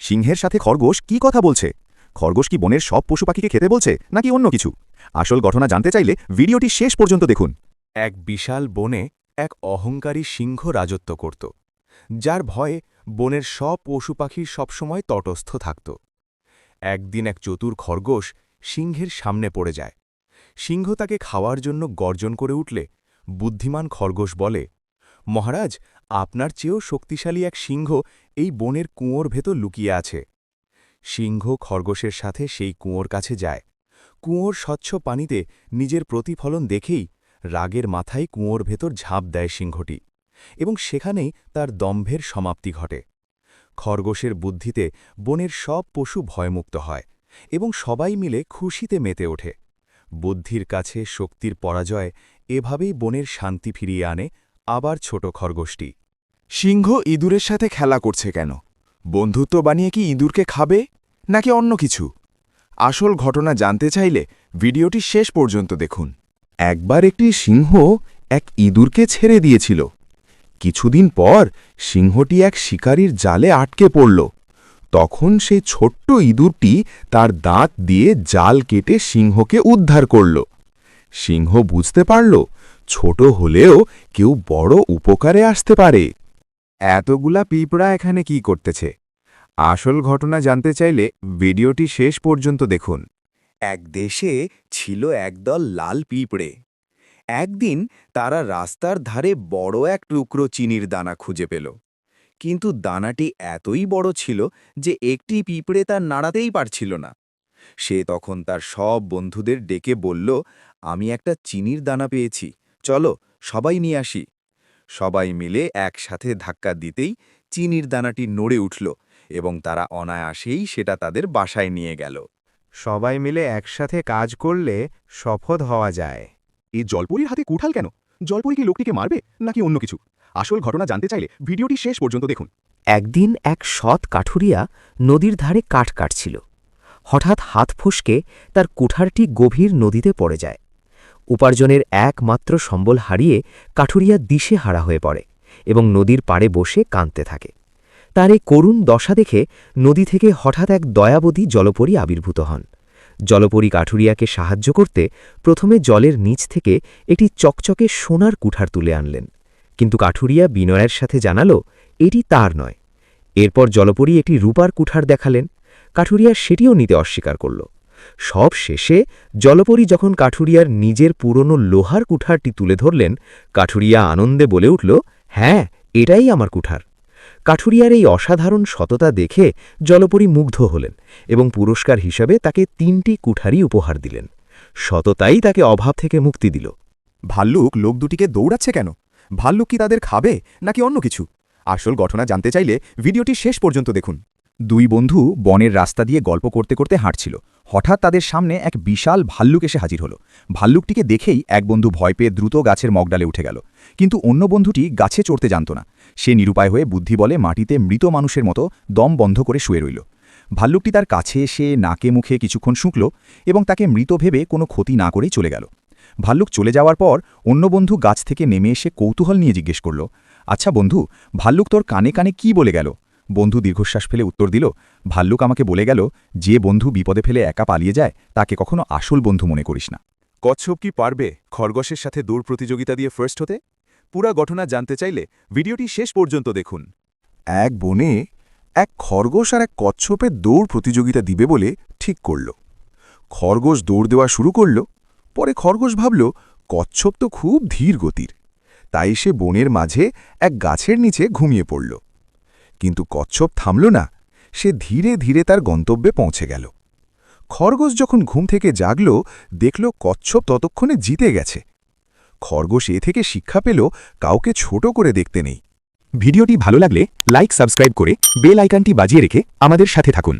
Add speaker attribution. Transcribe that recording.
Speaker 1: সিংহের সাথে খরগোশ কি কথা বলছে? খরগোশ কি বনের সব পশু পাখিকে খেতে বলছে নাকি অন্য কিছু? আসল ঘটনা জানতে চাইলে ভিডিওটি শেষ পর্যন্ত দেখুন।
Speaker 2: এক বিশাল বনে এক অহংকারী সিংহ রাজত্ব করত, যার ভয়ে বনের সব পশু পাখি সবসময় তটস্থ থাকত। একদিন এক চতুর খরগোশ সিংহের সামনে পড়ে যায়। সিংহ তাকে খাওয়ার জন্য গর্জন করে উঠলে বুদ্ধিমান খরগোশ বলে, মহারাজ, আপনার চেয়েও শক্তিশালী এক সিংহ এই বনের কুঁয়োর ভেতর লুকিয়ে আছে। সিংহ খরগোশের সাথে সেই কুঁয়োর কাছে যায়। কুঁয়োর স্বচ্ছ পানিতে নিজের প্রতিফলন দেখেই রাগের মাথায় কুঁয়োর ভেতর ঝাঁপ দেয় সিংহটি, এবং সেখানেই তার দম্ভের সমাপ্তি ঘটে। খরগোশের বুদ্ধিতে বনের সব পশু ভয়মুক্ত হয় এবং সবাই মিলে খুশিতে মেতে ওঠে। বুদ্ধির কাছে শক্তির পরাজয় এভাবেই বনের শান্তি ফিরিয়ে আনে আবার ছোট খরগোশটি।
Speaker 3: সিংহ ইঁদুরের সাথে খেলা করছে কেন? বন্ধুত্ব বানিয়ে কি ইঁদুরকে খাবে নাকি অন্য কিছু? আসল ঘটনা জানতে চাইলে ভিডিওটি শেষ পর্যন্ত দেখুন। একবার একটি সিংহ এক ইঁদুরকে ছেড়ে দিয়েছিল। কিছুদিন পর সিংহটি এক শিকারীর জালে আটকে পড়ল। তখন সেই ছোট্ট ইঁদুরটি তার দাঁত দিয়ে জাল কেটে সিংহকে উদ্ধার করল। সিংহ বুঝতে পারল, ছোট হলেও কেউ বড় উপকারে আসতে পারে। এতগুলা পিঁপড়া এখানে কি করতেছে? আসল ঘটনা জানতে চাইলে ভিডিওটি শেষ পর্যন্ত দেখুন।
Speaker 4: এক দেশে ছিল একদল লাল পিঁপড়ে। একদিন তারা রাস্তার ধারে বড় এক টুকরো চিনির দানা খুঁজে পেল, কিন্তু দানাটি এতই বড় ছিল যে একটি পিঁপড়ে তার নাড়াতেই পারছিল না। সে তখন তার সব বন্ধুদের ডেকে বলল, আমি একটা চিনির দানা পেয়েছি, চলো সবাই নিয়ে আসি। সবাই মিলে একসাথে ধাক্কা দিতেই চিনির দানাটি নড়ে উঠল এবং তারা অনায়াসেই সেটা তাদের বাসায় নিয়ে গেল।
Speaker 3: সবাই মিলে একসাথে কাজ করলে সফল হওয়া যায়।
Speaker 1: এই জলপরীর হাতে কুঠাল কেন? জলপরী কি লোকটিকে মারবে নাকি অন্য কিছু? আসল ঘটনা জানতে চাইলে ভিডিওটি শেষ পর্যন্ত দেখুন।
Speaker 5: একদিন এক সৎ কাঠুরিয়া নদীর ধারে কাঠ কাটছিল। হঠাৎ হাত ফসকে তার কুঠারটি গভীর নদীতে পড়ে যায়। উপার্জনের একমাত্র সম্বল হারিয়ে কাঠুরিয়া দিশেহারা হয়ে পড়ে এবং নদীর পাড়ে বসে কাঁদতে থাকে। তার এই করুণ দশা দেখে নদী থেকে হঠাৎ এক দয়াবতী জলপরী আবির্ভূত হন। জলপরী কাঠুরিয়াকে সাহায্য করতে প্রথমে জলের নিচ থেকে একটি চকচকে সোনার কুঠার তুলে আনলেন, কিন্তু কাঠুরিয়া বিনয়ের সাথে জানালো এটি তার নয়। এরপর জলপরী একটি রূপার কুঠার দেখালেন। কাঠুরিয়া সেটিও নিতে অস্বীকার করল। সব শেষে জলপরী যখন কাঠুরিয়ার নিজের পুরনো লোহার কুঠারটি তুলে ধরলেন, কাঠুরিয়া আনন্দে বলে উঠল, হ্যাঁ, এটাই আমার কুঠার। কাঠুরিয়ার এই অসাধারণ সততা দেখে জলপরী মুগ্ধ হলেন এবং পুরস্কার হিসাবে তাকে 3টি কুঠারই উপহার দিলেন। সততাই তাকে অভাব থেকে মুক্তি দিল।
Speaker 1: ভাল্লুক লোক দুটিকে দৌড়াচ্ছে কেন? ভাল্লুক কি তাদের খাবে নাকি অন্য কিছু? আসল ঘটনা জানতে চাইলে ভিডিওটি শেষ পর্যন্ত দেখুন। দুই বন্ধু বনের রাস্তা দিয়ে গল্প করতে করতে হাঁটছিল। হঠাৎ তাদের সামনে এক বিশাল ভাল্লুক এসে হাজির হল। ভাল্লুকটিকে দেখেই এক বন্ধু ভয় পেয়ে দ্রুত গাছের মগডালে উঠে গেল, কিন্তু অন্য বন্ধুটি গাছে চড়তে জানত না। সে নিরুপায় হয়ে বুদ্ধি বলে মাটিতে মৃত মানুষের মতো দম বন্ধ করে শুয়ে রইল। ভাল্লুকটি তার কাছে এসে নাকে মুখে কিছুক্ষণ শুঁকল এবং তাকে মৃত ভেবে কোনো ক্ষতি না করেই চলে গেল। ভাল্লুক চলে যাওয়ার পর অন্য বন্ধু গাছ থেকে নেমে এসে কৌতূহল নিয়ে জিজ্ঞেস করল, আচ্ছা বন্ধু, ভাল্লুক তোর কানে কানে কি বলে গেল? বন্ধু দীর্ঘশ্বাস ফেলে উত্তর দিল, ভাল্লুক আমাকে বলে গেল, যে বন্ধু বিপদে ফেলে একা পালিয়ে যায় তাকে কখনো আসল বন্ধু মনে করিস না।
Speaker 2: কচ্ছপ কি পারবে খরগোশের সাথে দৌড় প্রতিযোগিতা দিয়ে ফার্স্ট হতে? পুরা ঘটনা জানতে চাইলে ভিডিওটি শেষ পর্যন্ত দেখুন।
Speaker 3: এক বনে এক খরগোশ আর এক কচ্ছপের দৌড় প্রতিযোগিতা দিবে বলে ঠিক করল। খরগোশ দৌড় দেওয়া শুরু করল। পরে খরগোশ ভাবল, কচ্ছপ তো খুব ধীর গতির, তাই সে বনের মাঝে এক গাছের নিচে ঘুমিয়ে পড়ল। কিন্তু কচ্ছপ থামল না, সে ধীরে ধীরে তার গন্তব্যে পৌঁছে গেল। খরগোশ যখন ঘুম থেকে জাগল, দেখল কচ্ছপ ততক্ষণে জিতে গেছে। খরগোশ এ থেকে শিক্ষা পেল, কাউকে ছোট করে দেখতে নেই।
Speaker 1: ভিডিওটি ভালো লাগলে লাইক সাবস্ক্রাইব করে বেল আইকনটি বাজিয়ে রেখে আমাদের সাথে থাকুন।